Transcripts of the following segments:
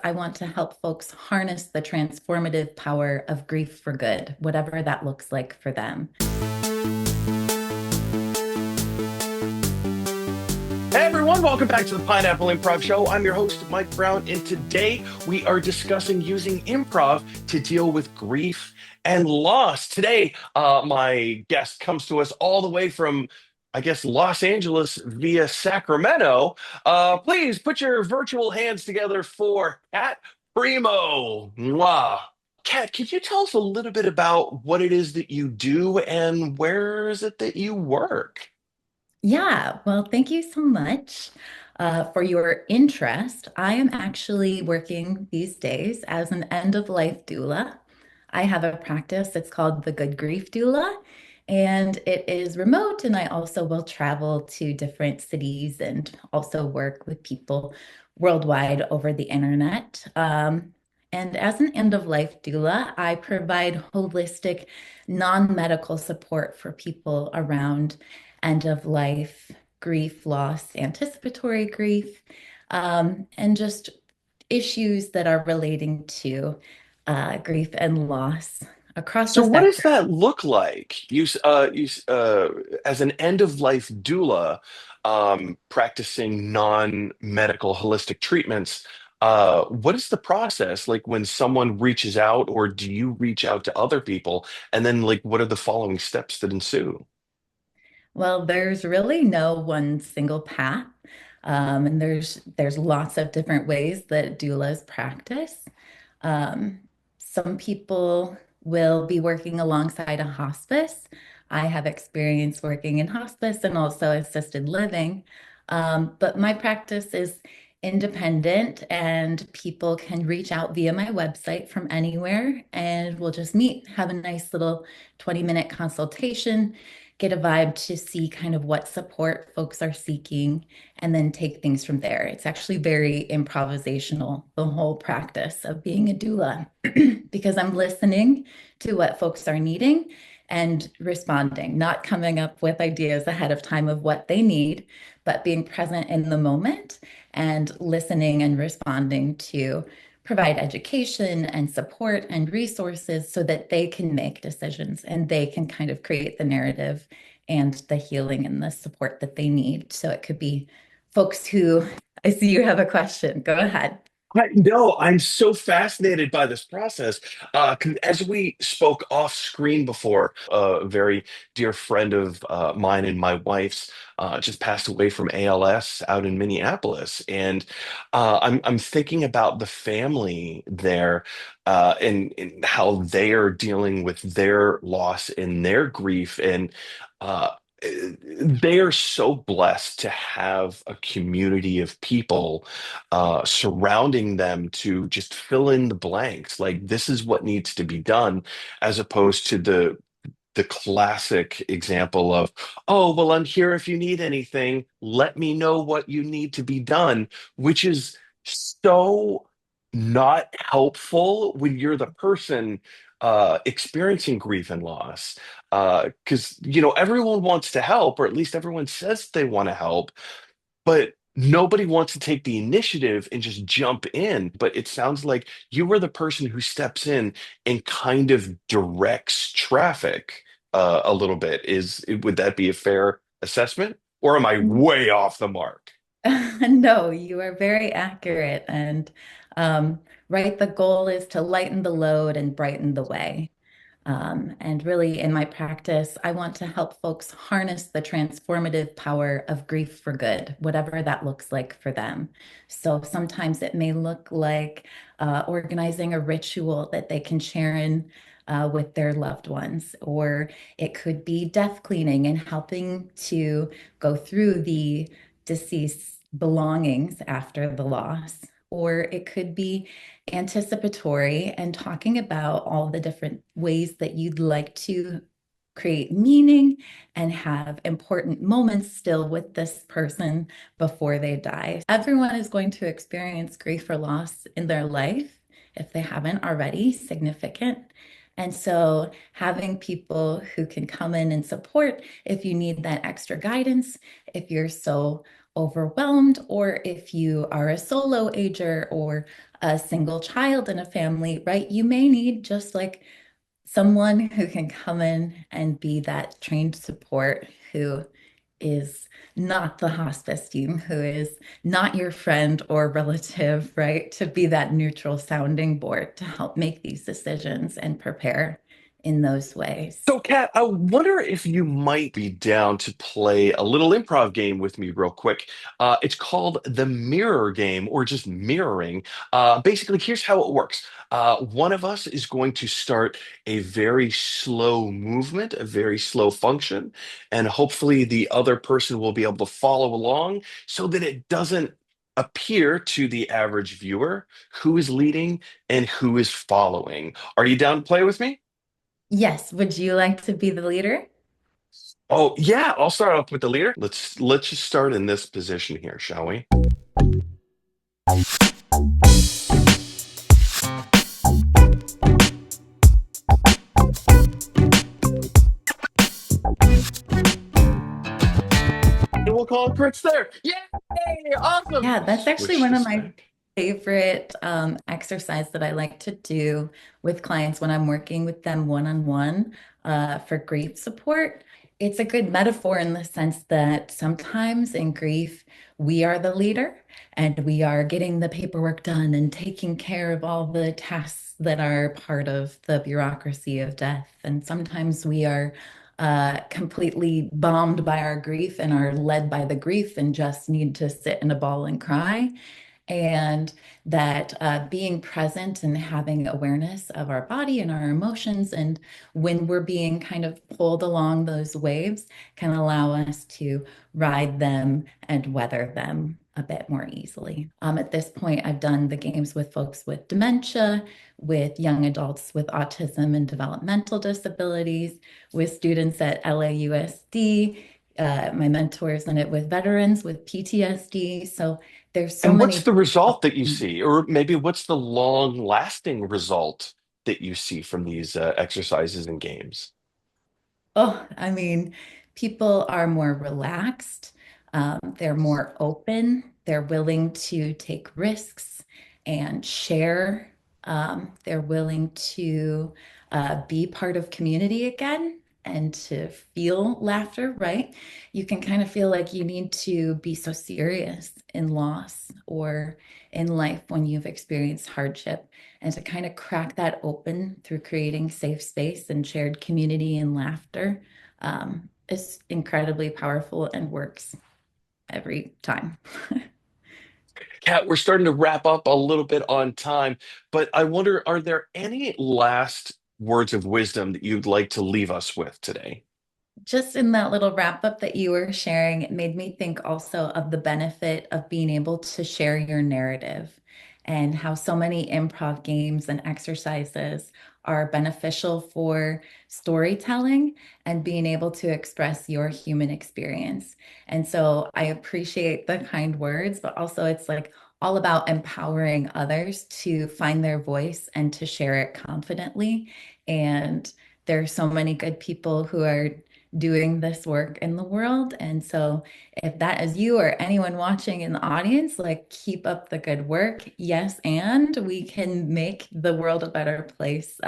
I want to help folks harness the transformative power of grief for good, whatever that looks like for them. Hey everyone, welcome back to the Pineapple Improv Show. I'm your host, Mike Brown, and today we are discussing using improv to deal with grief and loss. Today, my guest comes to us all the way from, I guess, Los Angeles via Sacramento. Please put your virtual hands together for Kat Primo. Mwah. Kat, could you tell us a little bit about what it is that you do and where is it that you work? Yeah, well, thank you so much for your interest. I am actually working these days as an end-of-life doula. I have a practice, it's called the Good Grief Doula, and it is remote, and I also will travel to different cities and also work with people worldwide over the internet. And as an end-of-life doula, I provide holistic, non-medical support for people around end of life, grief, loss, anticipatory grief, and just issues that are relating to grief and loss across the So what does spectrum. that look like? As an end of life doula, practicing non-medical holistic treatments. What is the process like when someone reaches out, or do you reach out to other people? And then, like, what are the following steps that ensue? Well, there's really no one single path, and there's lots of different ways that doulas practice. Um, some people will be working alongside a hospice. I have experience working in hospice and also assisted living. But my practice is independent, and people can reach out via my website from anywhere, and we'll just meet, have a nice little 20-minute consultation, get a vibe to see kind of what support folks are seeking, and then take things from there. It's actually very improvisational, the whole practice of being a doula, because I'm listening to what folks are needing and responding, not coming up with ideas ahead of time of what they need, but being present in the moment and listening and responding to provide education and support and resources so that they can make decisions and they can kind of create the narrative and the healing and the support that they need. So it could be folks who, I see you have a question. Go ahead. No, I'm so fascinated by this process. As we spoke off screen before, a very dear friend of mine and my wife's just passed away from ALS out in Minneapolis, and I'm thinking about the family there and how they are dealing with their loss and their grief, and uh, they are so blessed to have a community of people surrounding them to just fill in the blanks. Like, this is what needs to be done, as opposed to the classic example of, oh, well, I'm here if you need anything. Let me know what you need to be done, which is so not helpful when you're the person experiencing grief and loss. Because, everyone wants to help, or at least everyone says they want to help, but nobody wants to take the initiative and just jump in. But it sounds like you were the person who steps in and kind of directs traffic a little bit. Would that be a fair assessment, or am I way off the mark? No, you are very accurate. And right, the goal is to lighten the load and brighten the way. And really, in my practice, I want to help folks harness the transformative power of grief for good, whatever that looks like for them. So sometimes it may look like organizing a ritual that they can share in with their loved ones, or it could be death cleaning and helping to go through the deceased belongings after the loss. Or it could be anticipatory and talking about all the different ways that you'd like to create meaning and have important moments still with this person before they die. Everyone is going to experience grief or loss in their life, if they haven't already, significant. And so having people who can come in and support if you need that extra guidance, if you're so overwhelmed, or if you are a solo ager or a single child in a family, right? You may need just like someone who can come in and be that trained support who is not the hospice team, who is not your friend or relative, right? To be that neutral sounding board to help make these decisions and prepare in those ways. So, Kat, I wonder if you might be down to play a little improv game with me, real quick. It's called the mirror game, or just mirroring. Basically, here's how it works. One of us is going to start a very slow movement, a very slow function, and hopefully the other person will be able to follow along so that it doesn't appear to the average viewer who is leading and who is following. Are you down to play with me? Yes, would you like to be the leader? Oh yeah, I'll start off with the leader. Let's just start in this position here, shall we? And we'll call it quits there. Yay! Awesome. Yeah, that's actually Switch one of this my back. favorite exercise that I like to do with clients when I'm working with them one-on-one for grief support. It's a good metaphor in the sense that sometimes in grief, we are the leader and we are getting the paperwork done and taking care of all the tasks that are part of the bureaucracy of death. And sometimes we are completely bombed by our grief and are led by the grief and just need to sit in a ball and cry. And that being present and having awareness of our body and our emotions, and when we're being kind of pulled along those waves, can allow us to ride them and weather them a bit more easily. At this point, I've done the games with folks with dementia, with young adults with autism and developmental disabilities, with students at LAUSD. My mentors done it with veterans with PTSD. So there's so And what's many. the result that you see, or maybe what's the long-lasting result that you see from these exercises and games? Oh, I mean, people are more relaxed. They're more open. They're willing to take risks and share. They're willing to be part of community again and to feel laughter, right? You can kind of feel like you need to be so serious in loss or in life when you've experienced hardship. And to kind of crack that open through creating safe space and shared community and laughter is incredibly powerful and works every time. Kat, we're starting to wrap up a little bit on time, but I wonder, are there any last words of wisdom that you'd like to leave us with today? Just in that little wrap up that you were sharing, it made me think also of the benefit of being able to share your narrative and how so many improv games and exercises are beneficial for storytelling and being able to express your human experience. And so I appreciate the kind words, but also it's like all about empowering others to find their voice and to share it confidently. And there are so many good people who are doing this work in the world. And so, if that is you or anyone watching in the audience, like keep up the good work. Yes, and we can make the world a better place,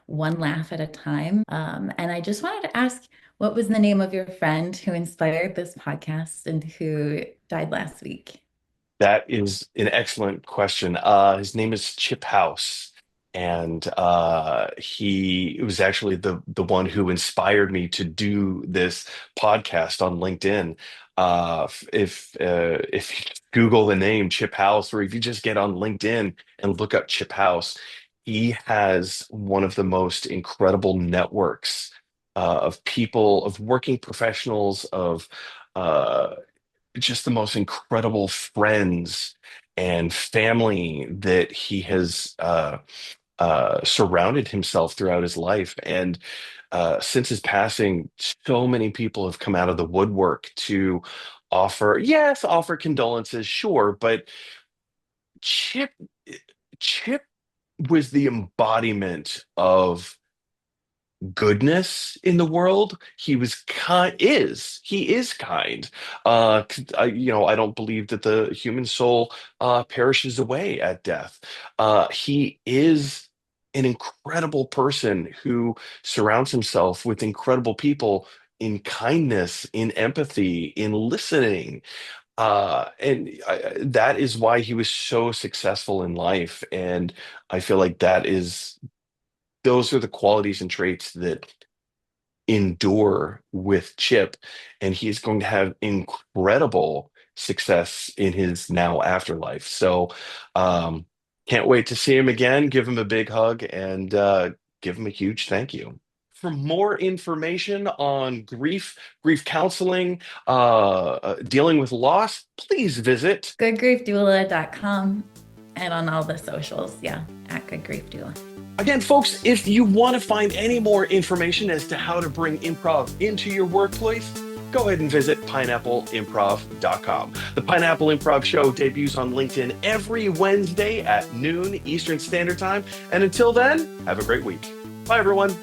one laugh at a time. And I just wanted to ask, what was the name of your friend who inspired this podcast and who died last week? That is an excellent question. His name is Chip House, and he was actually the one who inspired me to do this podcast on LinkedIn. If you Google the name Chip House, or if you just get on LinkedIn and look up Chip House, he has one of the most incredible networks of people, of working professionals, of uh, just the most incredible friends and family that he has surrounded himself throughout his life. And since his passing, so many people have come out of the woodwork to offer condolences, sure, but Chip, Chip was the embodiment of goodness in the world. He was kind, he is kind. I don't believe that the human soul perishes away at death. He is an incredible person who surrounds himself with incredible people in kindness, in empathy, in listening. That is why he was so successful in life. And I feel like those are the qualities and traits that endure with Chip, and he's going to have incredible success in his now afterlife. So, um, can't wait to see him again, give him a big hug, and give him a huge thank you. For more information on grief counseling, dealing with loss, please visit. Goodgriefdoula.com and on all the socials. Yeah, at Good Grief Doula. Again, folks, if you want to find any more information as to how to bring improv into your workplace, go ahead and visit pineappleimprov.com. The Pineapple Improv Show debuts on LinkedIn every Wednesday at noon Eastern Standard Time. And until then, have a great week. Bye, everyone.